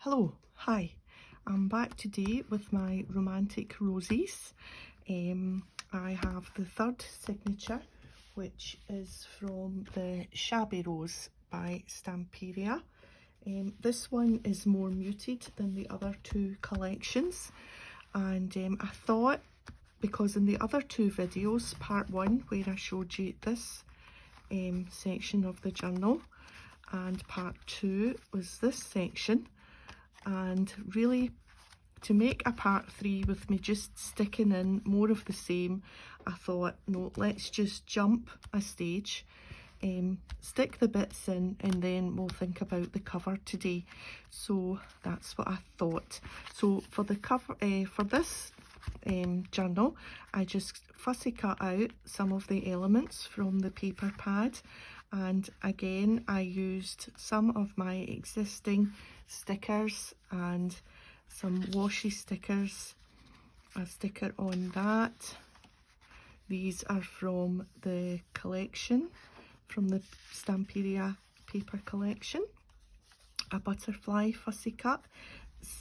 Hello, hi, I'm back today with my romantic roses. I have the third signature, which is from the Shabby Rose by Stamperia. This one is more muted than the other two collections, and I thought, because in the other two videos, part one where I showed you this section of the journal, and part two was this section, and really to make a part three with me just sticking in more of the same, I thought, no, let's just jump a stage, stick the bits in, and then we'll think about the cover today. So that's what I thought. So for the cover, for this journal, I just fussy cut out some of the elements from the paper pad, and again I used some of my existing stickers and some washi stickers, a sticker on that. These are from the collection, from the Stamperia paper collection. A butterfly fussy cut,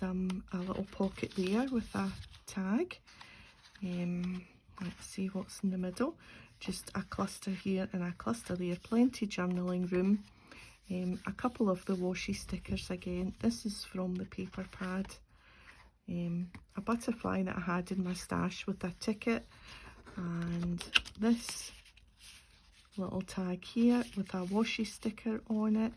a little pocket there with a tag. Let's see what's in the middle. Just a cluster here and a cluster there, plenty journaling room. A couple of the washi stickers again. This is from the paper pad. A butterfly that I had in my stash with a ticket, and this little tag here with a washi sticker on it.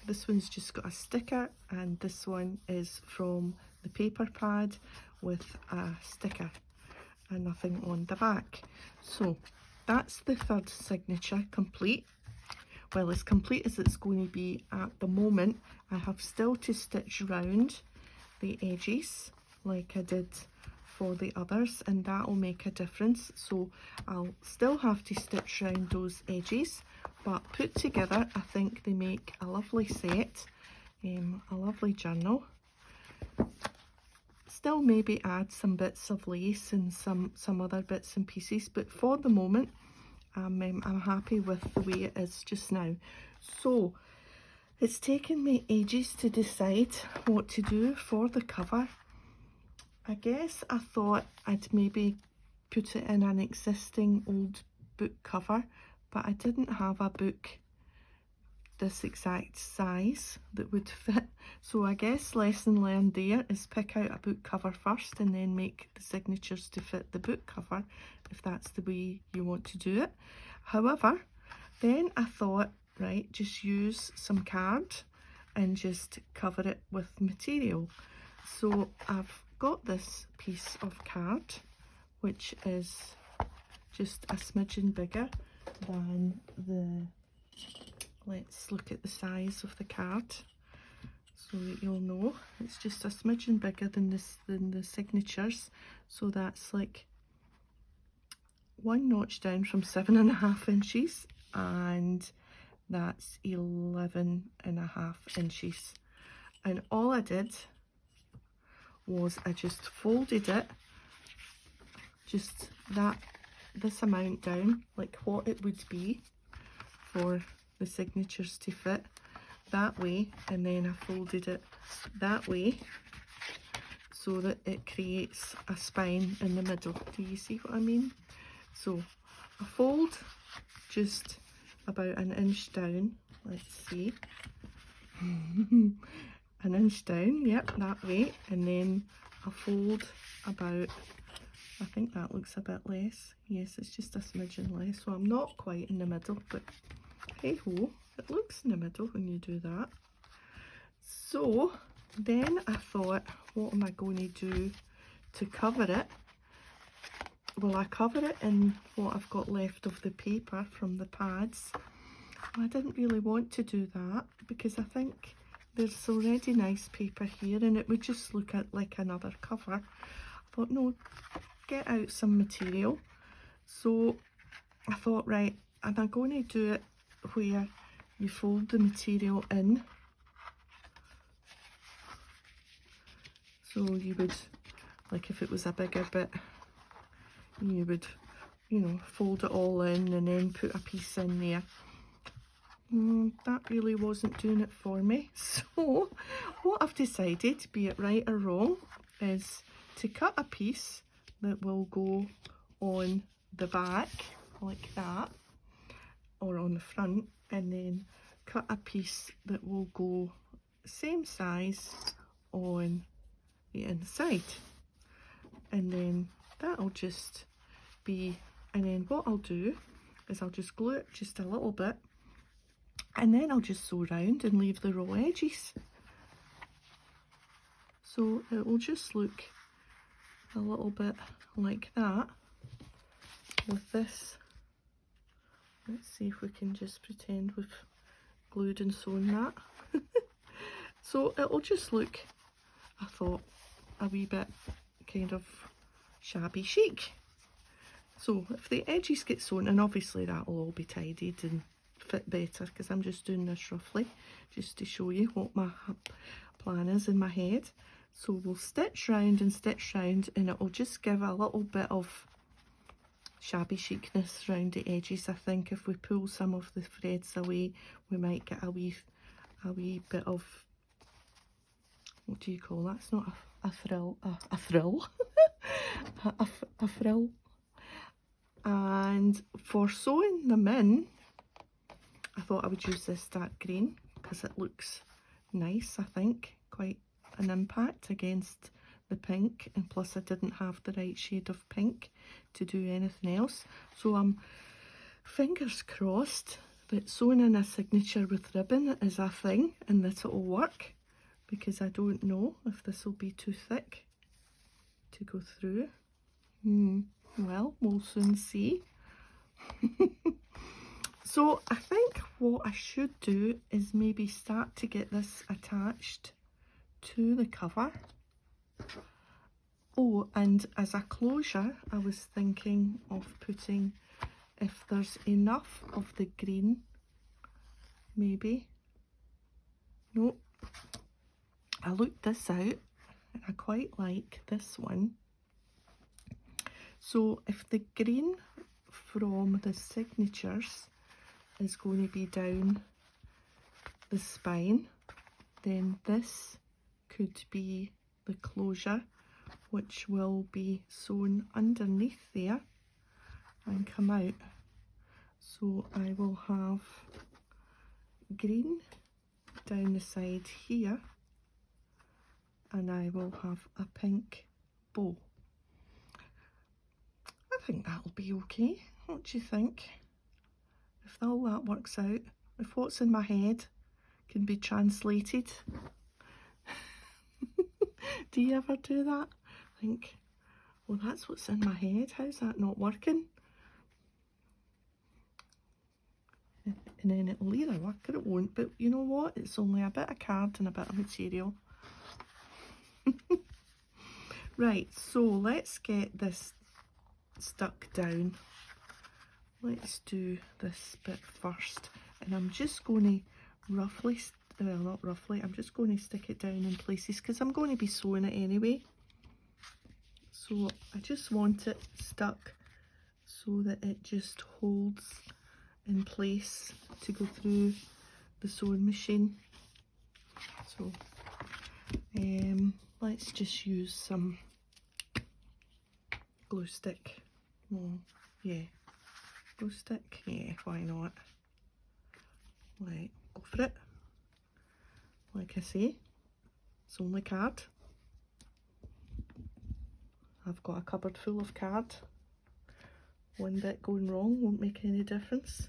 This one's just got a sticker, and this one is from the paper pad with a sticker and nothing on the back. So that's the third signature complete. Well, as complete as it's going to be at the moment. I have still to stitch round the edges like I did for the others, and that will make a difference. So I'll still have to stitch round those edges, but put together I think they make a lovely set, a lovely journal. Still maybe add some bits of lace and some other bits and pieces, but for the moment I'm happy with the way it is just now. So it's taken me ages to decide what to do for the cover. I guess I thought I'd maybe put it in an existing old book cover, but I didn't have a book this exact size that would fit. So I guess lesson learned there is pick out a book cover first and then make the signatures to fit the book cover, if that's the way you want to do it. However, then I thought, right, just use some card and just cover it with material. So I've got this piece of card, which is just a smidgen bigger than the, let's look at the size of the card so that you'll know. It's just a smidgen bigger than the signatures. So that's like one notch down from 7.5 inches, and that's 11.5 inches. And all I did was I just folded it just this amount down, like what it would be for the signatures to fit that way, and then I folded it that way so that it creates a spine in the middle. Do you see what I mean? So I fold just about an inch down, let's see, an inch down, yep, that way, and then I fold about, I think that looks a bit less, yes, it's just a smidgen less, so I'm not quite in the middle, but hey ho, it looks in the middle when you do that. So then I thought, what am I going to do to cover it? Will I cover it in what I've got left of the paper from the pads? I didn't really want to do that because I think there's already nice paper here and it would just look like another cover. I thought, no, get out some material. So I thought, right, am I going to do it where you fold the material in? So you would, like if it was a bigger bit, you would, you know, fold it all in and then put a piece in there. that really wasn't doing it for me. So what I've decided, be it right or wrong, is to cut a piece that will go on the back like that, or on the front, and then cut a piece that will go same size on the inside, and then that'll just be, and then what I'll do is I'll just glue it just a little bit, and then I'll just sew round and leave the raw edges. So it will just look a little bit like that with this. Let's see if we can just pretend we've glued and sewn that. So it'll just look, I thought, a wee bit kind of shabby chic. So if the edges get sewn, and obviously that will all be tidied and fit better, because I'm just doing this roughly just to show you what my plan is in my head. So we'll stitch round and stitch round, and it will just give a little bit of shabby chicness round the edges. I think if we pull some of the threads away, we might get a wee bit of, what do you call that? It's not a frill, a frill. a frill. And for sewing them in, I thought I would use this dark green because it looks nice, I think, quite an impact against the pink, and plus I didn't have the right shade of pink to do anything else. So I'm fingers crossed that sewing in a signature with ribbon is a thing and that it'll work, because I don't know if this will be too thick to go through. Well, we'll soon see. So I think what I should do is maybe start to get this attached to the cover. Oh, and as a closure, I was thinking of putting, if there's enough of the green, maybe. Nope. I looked this out and I quite like this one. So if the green from the signatures is going to be down the spine, then this could be the closure, which will be sewn underneath there and come out. So I will have green down the side here, and I will have a pink bow. I think that'll be okay. What do you think? If all that works out, if what's in my head can be translated. Do you ever do that? Think, well, that's what's in my head. How's that not working? And then it'll either work or it won't. But you know what? It's only a bit of card and a bit of material. Right, so let's get this stuck down. Let's do this bit first. And I'm just going to roughly, well, not roughly, I'm just going to stick it down in places because I'm going to be sewing it anyway. So I just want it stuck so that it just holds in place to go through the sewing machine. So let's just use some glue stick. Oh, yeah, glue stick, yeah, why not? Right, go for it. Like I say, it's only card. I've got a cupboard full of card. One bit going wrong won't make any difference.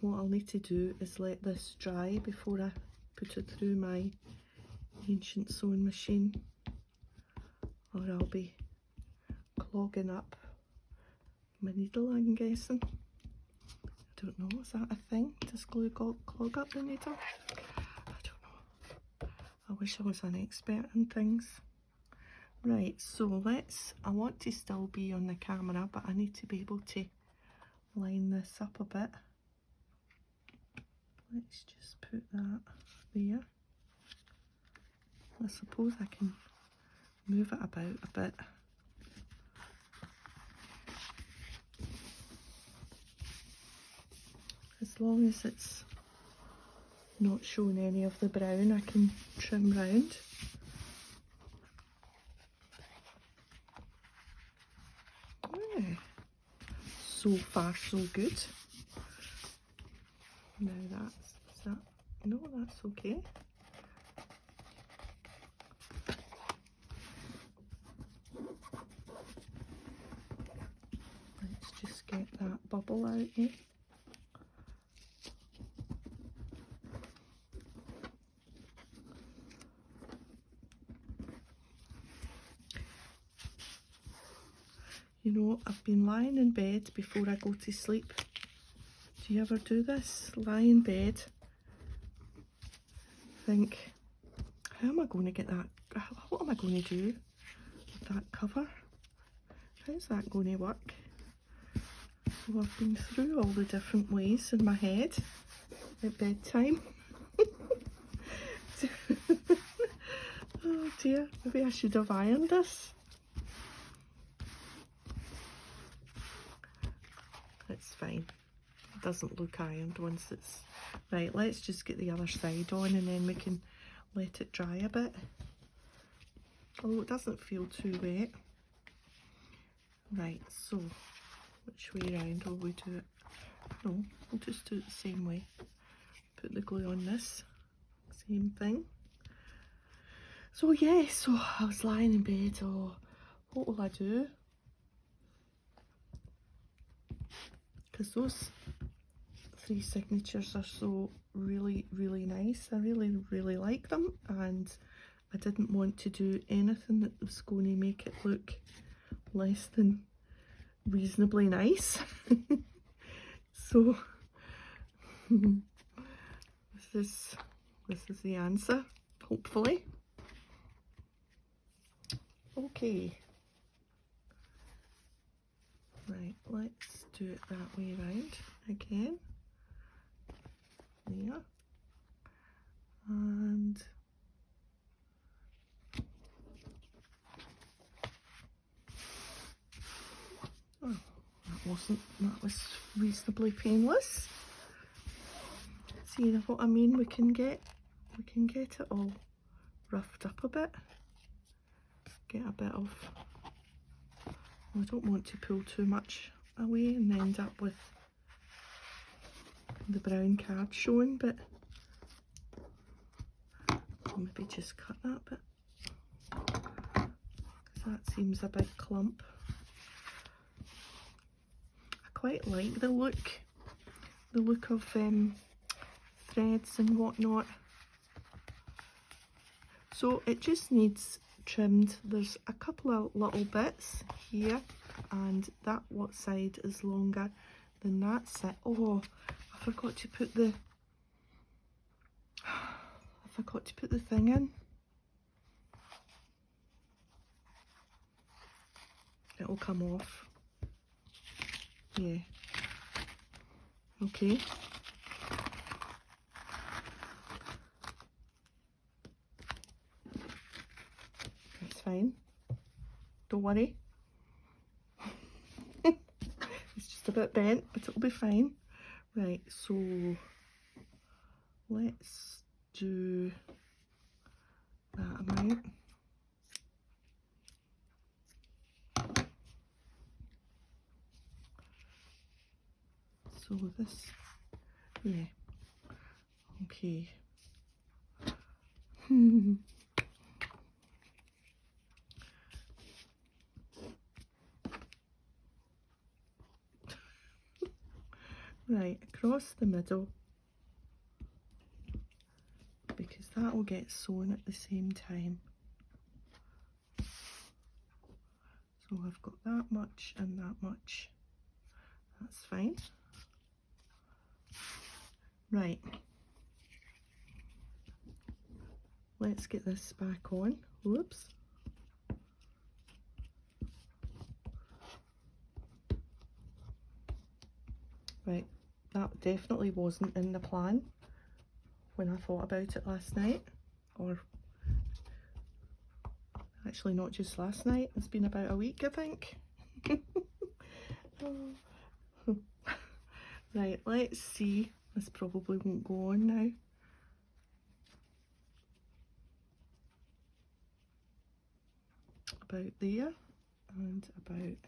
What I'll need to do is let this dry before I put it through my ancient sewing machine, or I'll be clogging up my needle, I'm guessing. I don't know, is that a thing? Does glue clog up the needle? I don't know. I wish I was an expert in things. Right, so I want to still be on the camera, but I need to be able to line this up a bit. Let's just put that there. I suppose I can move it about a bit. As long as it's not showing any of the brown, I can trim round. Yeah. So far so good. Now no, that's okay. Let's just get that bubble out here. You know, I've been lying in bed before I go to sleep. Do you ever do this? Lie in bed, think, how am I going to get that? What am I going to do with that cover? How's that going to work? So I've been through all the different ways in my head at bedtime. Oh dear, maybe I should have ironed this. It's fine. It doesn't look ironed once it's... Right, let's just get the other side on and then we can let it dry a bit. Although it doesn't feel too wet. Right, so which way round will we do it? No, we'll just do it the same way. Put the glue on this. Same thing. So yeah, so I was lying in bed. Oh, what will I do? Because those 3 signatures are so really nice. I really like them, and I didn't want to do anything that was going to make it look less than reasonably nice. So this is the answer, hopefully. Okay. Right, let's do it that way round again. There. And oh, that was reasonably painless. See what I mean? We can get it all roughed up a bit. Get a bit of, I don't want to pull too much away and end up with the brown card showing, but I'll maybe just cut that bit, because that seems a big clump. I quite like the look of threads and whatnot. So it just needs trimmed. There's a couple of little bits here, and that what side is longer than that side. Oh, I forgot to put the thing in. It'll come off. Yeah. Okay. That's fine. Don't worry. It's just a bit bent, but it'll be fine. Right, so let's do that amount. So this, yeah, okay. Right, across the middle, because that will get sewn at the same time. So I've got that much and that much. That's fine. Right, let's get this back on. Whoops. Right, that definitely wasn't in the plan when I thought about it last night, or actually not just last night, it's been about a week, I think. Right, let's see. This probably won't go on now. about there and about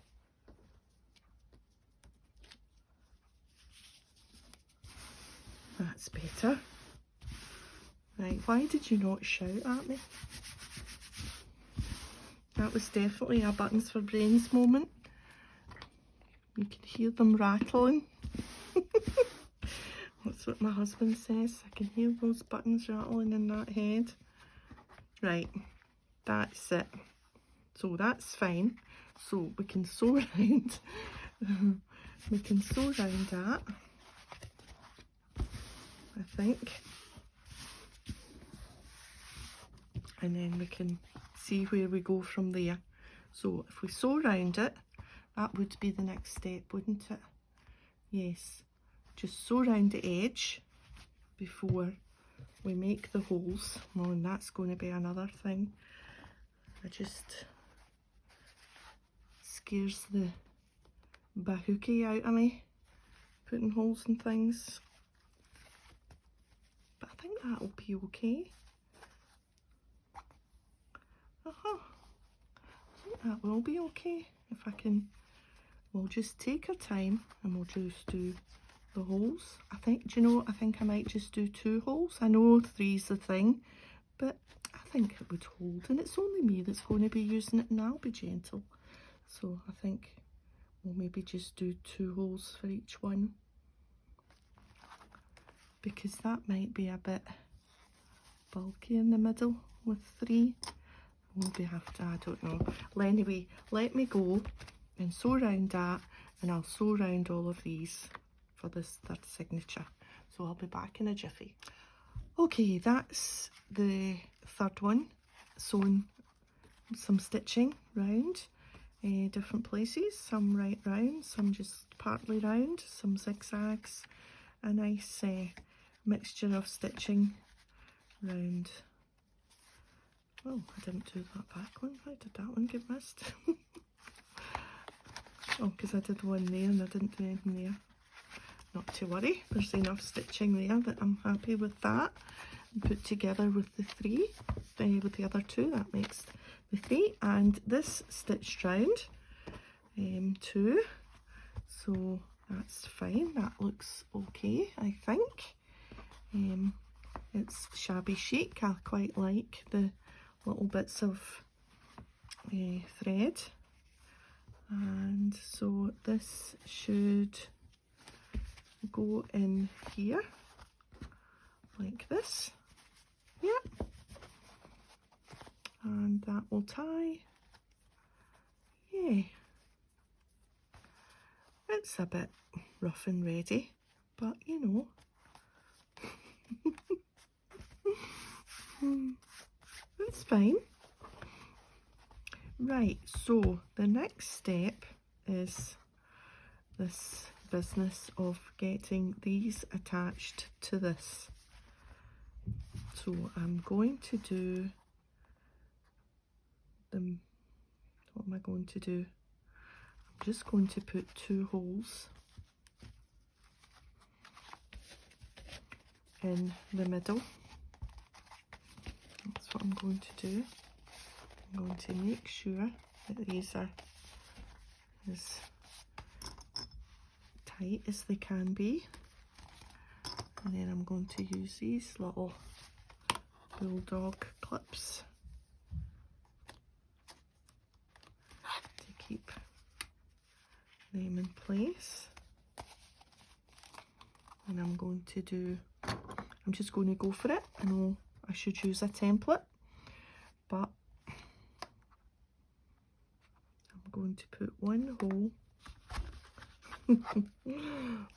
that's better. Right, why did you not shout at me? That was definitely a buttons for brains moment. You can hear them rattling. That's what my husband says. I can hear those buttons rattling in that head. Right, that's it. So that's fine. So we can sew round. We can sew round that, I think. And then we can see where we go from there. So if we sew round it, that would be the next step, wouldn't it? Yes, just sew round the edge before we make the holes. Well, and that's going to be another thing. It just scares the bahookie out of me, putting holes in things. But I think that'll be okay. I think that will be okay. If I can, we'll just take our time and we'll just do the holes. I think, do you know, I think I might just do 2 holes. I know 3's the thing, but I think it would hold, and it's only me that's going to be using it, and I'll be gentle. So I think we'll maybe just do 2 holes for each one, because that might be a bit bulky in the middle with 3. Maybe have to, I don't know. Well, anyway, let me go and sew round that, and I'll sew round all of these for this 3rd signature. So I'll be back in a jiffy. Okay, that's the 3rd one. Sewing some stitching round different places, some right round, some just partly round, some zigzags, a nice mixture of stitching round. Oh, I didn't do that back one. How did that one get missed? Oh, because I did one there and I didn't do anything there. Not to worry, there's enough stitching there that I'm happy with that. And put together with the 3, with the other 2, that makes the 3. And this stitched round too, so that's fine. That looks okay, I think. It's shabby chic. I quite like the little bits of thread, and so this should go in here like this. Yep, and that will tie. Yeah, it's a bit rough and ready, but you know. That's fine. Right, so the next step is this business of getting these attached to this. So I'm going to do them. What am I going to do? I'm just going to put 2 holes in the middle. That's what I'm going to do. I'm going to make sure that these are as tight as they can be, and then I'm going to use these little bulldog clips to keep them in place. And I'm going to do, I'm just going to go for it. I know I should use a template, but I'm going to put 1 hole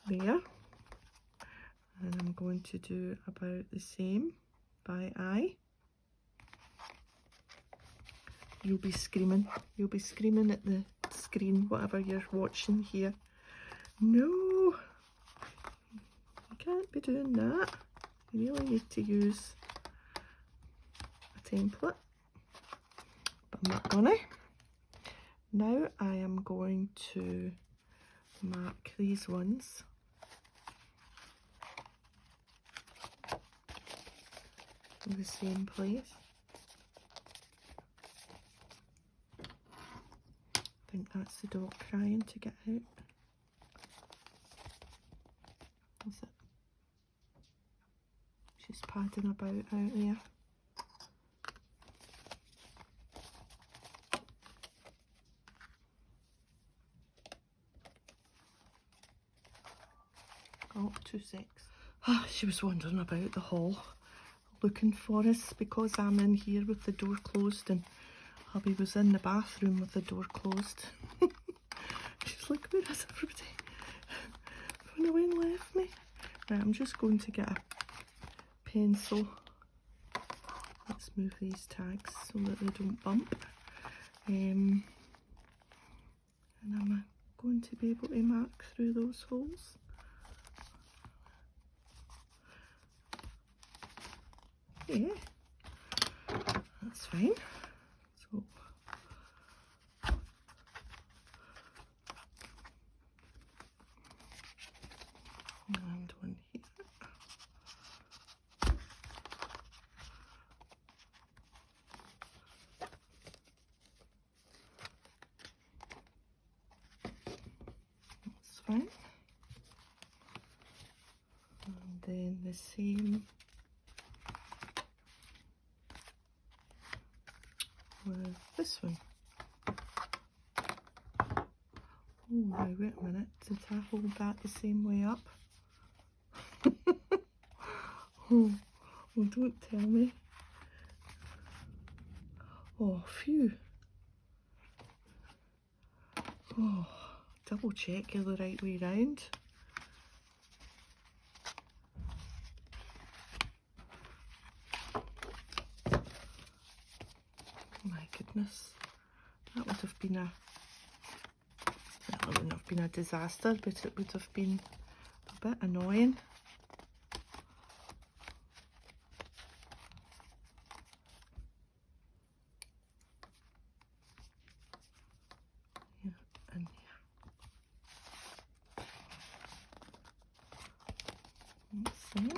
there, and I'm going to do about the same by eye. You'll be screaming at the screen, whatever you're watching here. No, you can't be doing that. You really need to use a template, but I'm not gonna. Now I am going to mark these ones in the same place. I think that's the dog crying to get out. Is it? She's padding about out there. Oh, 2 secs. She was wandering about the hall looking for us because I'm in here with the door closed and hubby was in the bathroom with the door closed. She's like, where is everybody? Run away and left me. Right, I'm just going to get a pencil. Let's move these tags so that they don't bump. And I'm going to be able to mark through those holes. Yeah, that's fine. So, and one here. That's fine. And then the same with this one. Oh, now wait a minute, did I hold that the same way up? Oh, well, don't tell me. Oh, phew. Oh, double check you're the right way round. My goodness, that would have been that wouldn't have been a disaster, but it would have been a bit annoying. Yeah, and here. Let's see.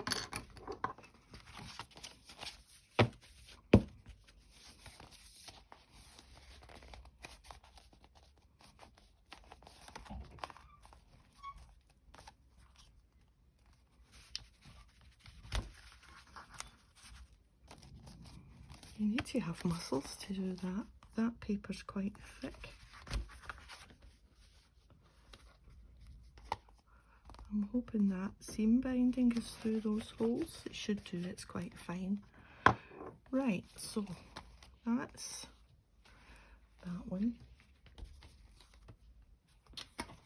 You need to have muscles to do that. That paper's quite thick. I'm hoping that seam binding is through those holes. It should do, it's quite fine. Right, so that's that one.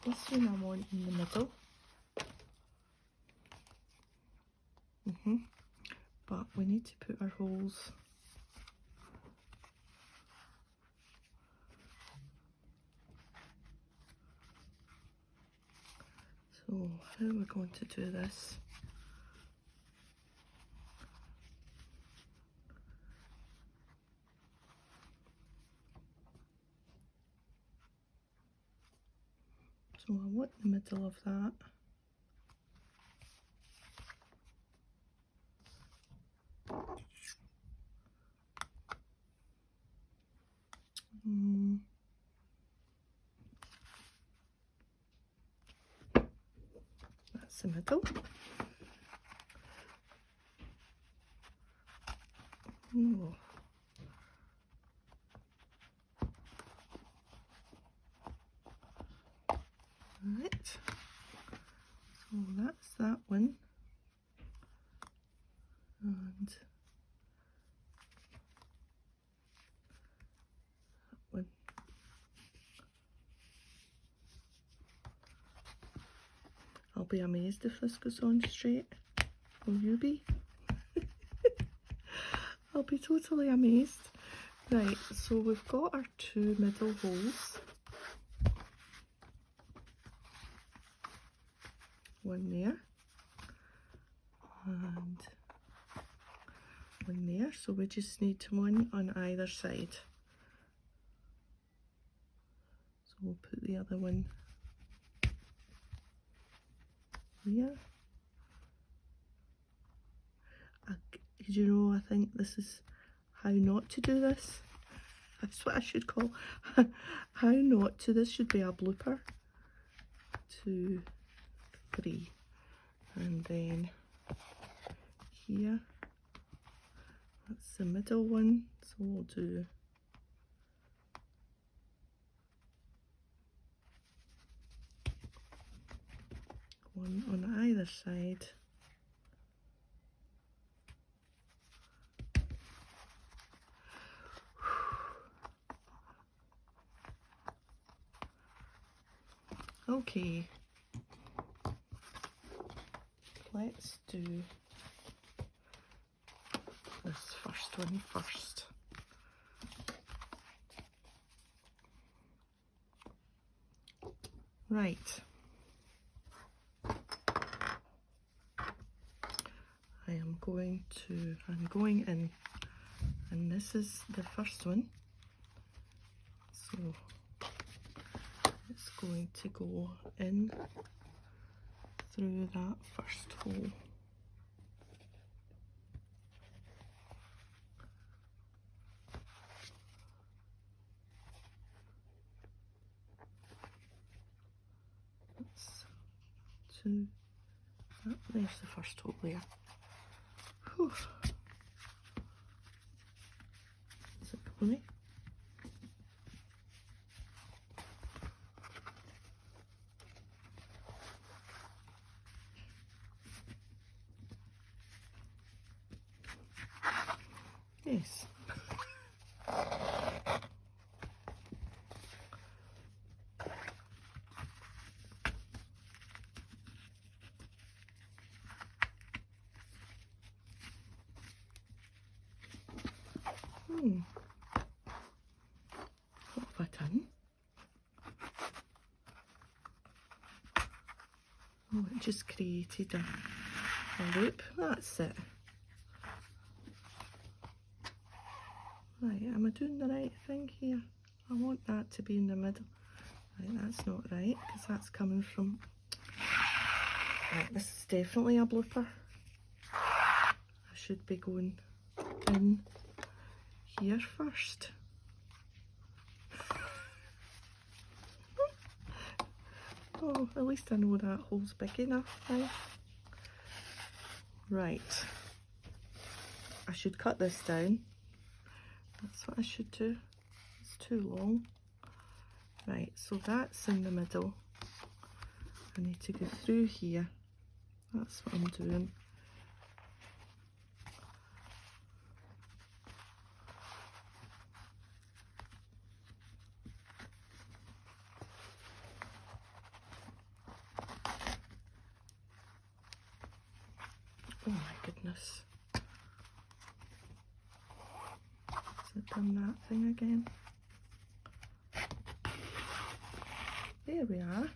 This one I want in the middle. But we need to put our holes so how are we going to do this? So I want the middle of that. That's the middle. Oh. Right, so that's that one, and that one. I'll be amazed if this goes on straight. Will you be? I'll be totally amazed. Right, so we've got our 2 middle holes. One there and one there, so we just need one on either side. So we'll put the other one here. You know, I think this is how not to do this. That's what I should call. How not to. This should be a blooper. 2, 3. And then here, that's the middle one. So we'll do one on either side. Okay, let's do this first one first. Right. I'm going in, and this is the first one. So it's going to go in through that first hole. That's 2. There's the first hole there. Whew. Is it funny? Yes. What have I done? Oh, it just created a loop. That's it. Right, am I doing the right thing here? I want that to be in the middle. Right, that's not right, because that's coming from... Right, this is definitely a blooper. I should be going in here first. Oh, at least I know that hole's big enough now. Right. I should cut this down. That's what I should do. It's too long. Right, so that's in the middle. I need to go through here. That's what I'm doing. Oh my goodness. Has it done that thing again? There we are.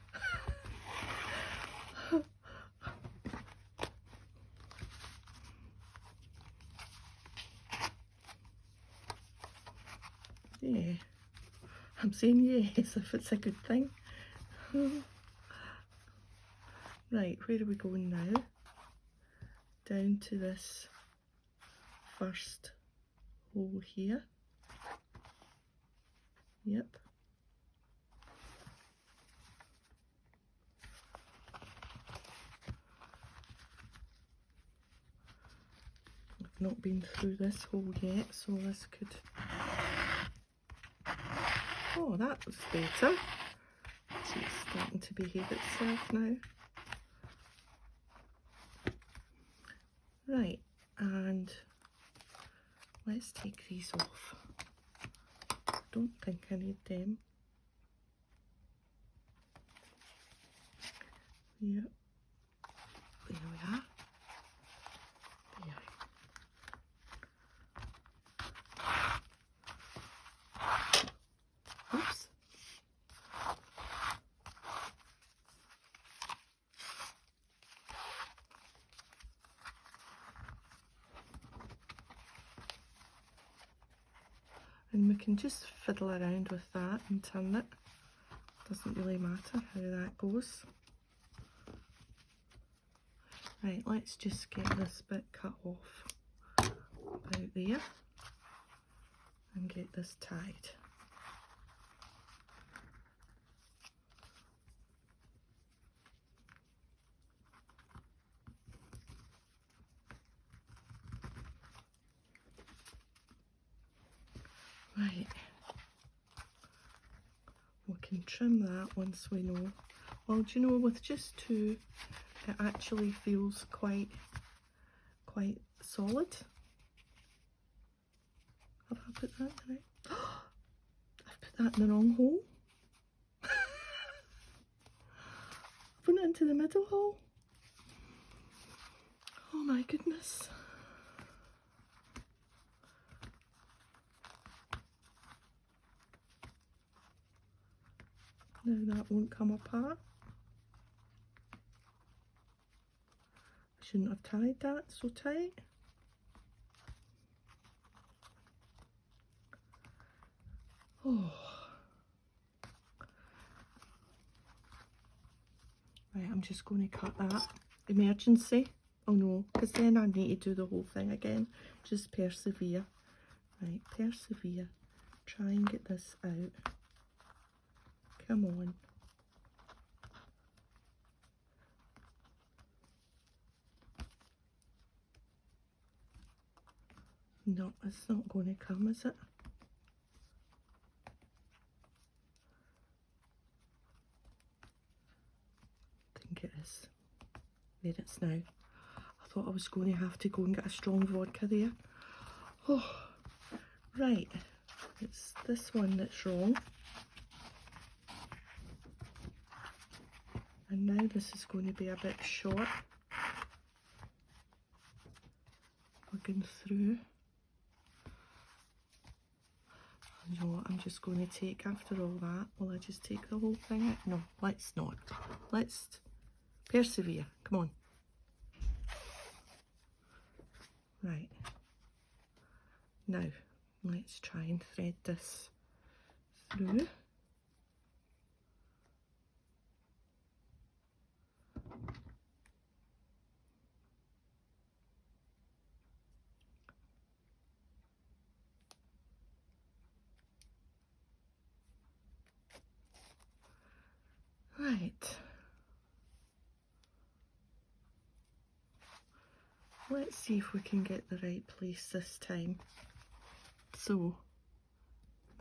Yeah. I'm saying yes if it's a good thing. Right, where are we going now? Down to this first hole here. Yep. I've not been through this hole yet, so this could... Oh, that was better. See, it's starting to behave itself now. Right, and let's take these off. Don't think I need them. Yep. There we are. There. Oops. And we can just fiddle around with that and turn it. Doesn't really matter how that goes. Right, let's just get this bit cut off about there. and get this tied. Right, we can trim that once we know. Well, do you know, with just two, it actually feels quite solid. Have I put that in the right? I've put that in the wrong hole. I put it into the middle hole. Oh my goodness. Now that won't come apart. I shouldn't have tied that so tight. Oh. Right, I'm just going to cut that. Emergency. Oh no, because then I need to do the whole thing again. Just persevere. Right, persevere. Try and get this out. Come on. No, it's not going to come, is it? I think it is. There it is now. I thought I was going to have to go and get a strong vodka there. Oh, right. It's this one that's wrong. And now this is going to be a bit short. Working through. You know what, I'm just going to take, after all that, will I just take the whole thing out? No, let's not. Let's persevere. Come on. Right. Now, let's try and thread this through. Right. Let's see if we can get the right place this time. So,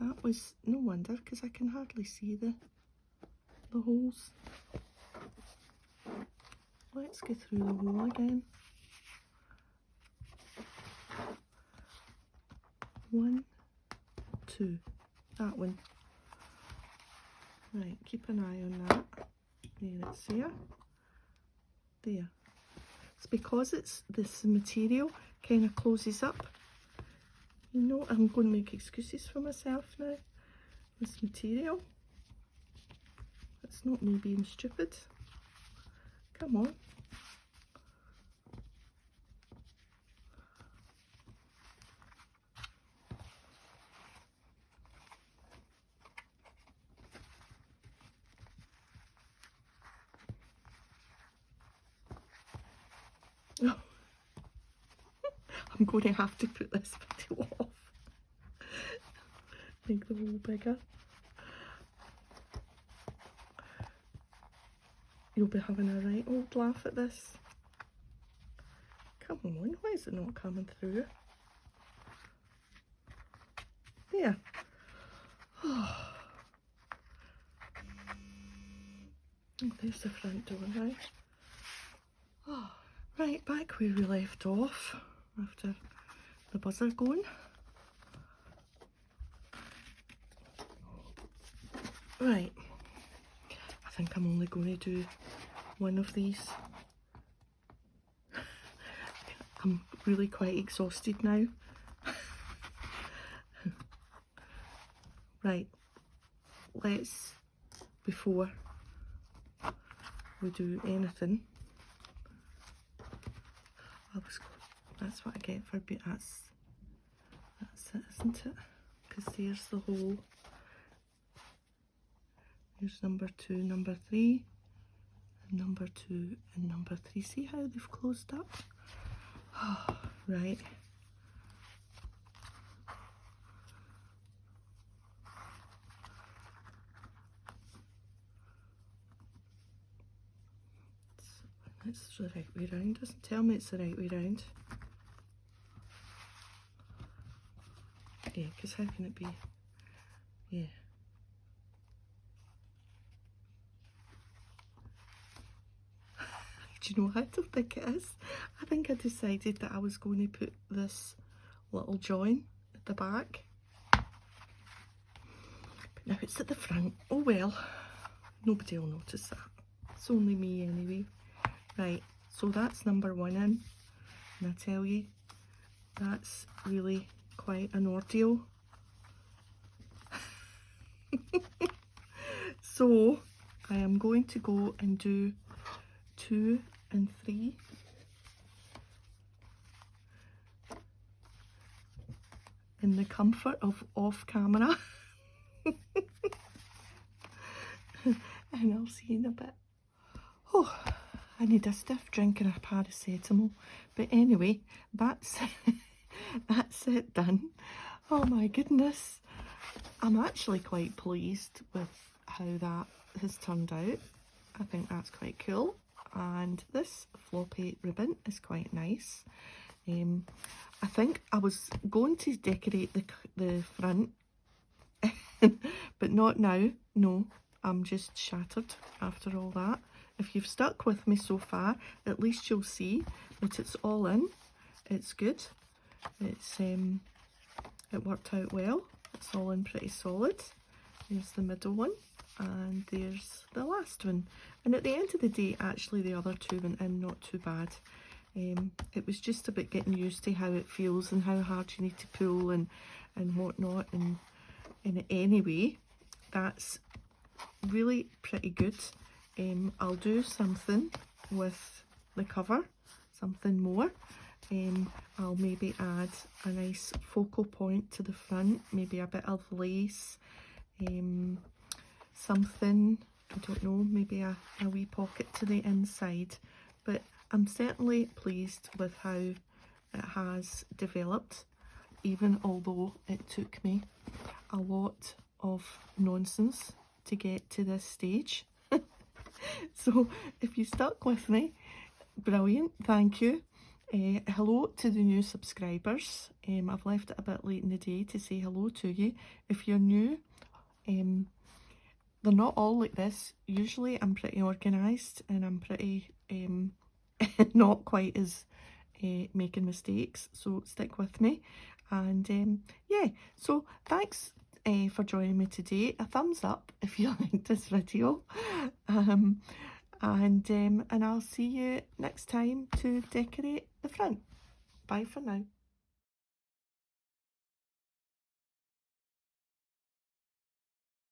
that was no wonder, because I can hardly see the holes. Let's go through the hole again. 1, 2, that one. Right, keep an eye on that. There, it's there. There. It's because it's this material kind of closes up. You know, I'm going to make excuses for myself now. This material. It's not me being stupid. Come on. Oh. I'm going to have to put this video off. Make the hole bigger. You'll be having a right old laugh at this. Come on, why is it not coming through? There. Oh, there's the front door now. Oh, right, back where we left off after the buzzer going. Right, I think I'm only going to do one of these. I'm really quite exhausted now. Right, let's, before we do anything, that's what I get for that's it, isn't it? Because there's the hole. Here's number 2, number 3, and number 2 and number 3. See how they've closed up? Oh, right. It's the right way round. Doesn't tell me it's the right way round. Yeah, because how can it be? Yeah. Do you know what I don't think it is? I think I decided that I was going to put this little join at the back. But now it's at the front. Oh well, nobody will notice that. It's only me anyway. Right, so that's number 1 in. And I tell you, that's really quite an ordeal. So I am going to go and do 2 and 3. In the comfort of off camera. And I'll see you in a bit. Oh, I need a stiff drink and a paracetamol. But anyway, that's that's it done. Oh my goodness. I'm actually quite pleased with how that has turned out. I think that's quite cool. And this floppy ribbon is quite nice. I think I was going to decorate the front, but not now. No, I'm just shattered after all that. If you've stuck with me so far, at least you'll see that it's all in. It's good. It's it worked out well. It's all in pretty solid. There's the middle one, and there's the last one. And at the end of the day, actually, the other 2 went in not too bad. It was just about getting used to how it feels and how hard you need to pull and whatnot. And anyway, that's really pretty good. I'll do something with the cover, something more. I'll maybe add a nice focal point to the front, maybe a bit of lace, something, I don't know, maybe a wee pocket to the inside. But I'm certainly pleased with how it has developed, even although it took me a lot of nonsense to get to this stage. So if you stuck with me, brilliant, thank you. Hello to the new subscribers. I've left it a bit late in the day to say hello to you. If you're new, they're not all like this. Usually I'm pretty organised and I'm pretty not quite as making mistakes, so stick with me. And yeah, so thanks for joining me today. A thumbs up if you liked this video, and I'll see you next time to decorate the front. Bye for now.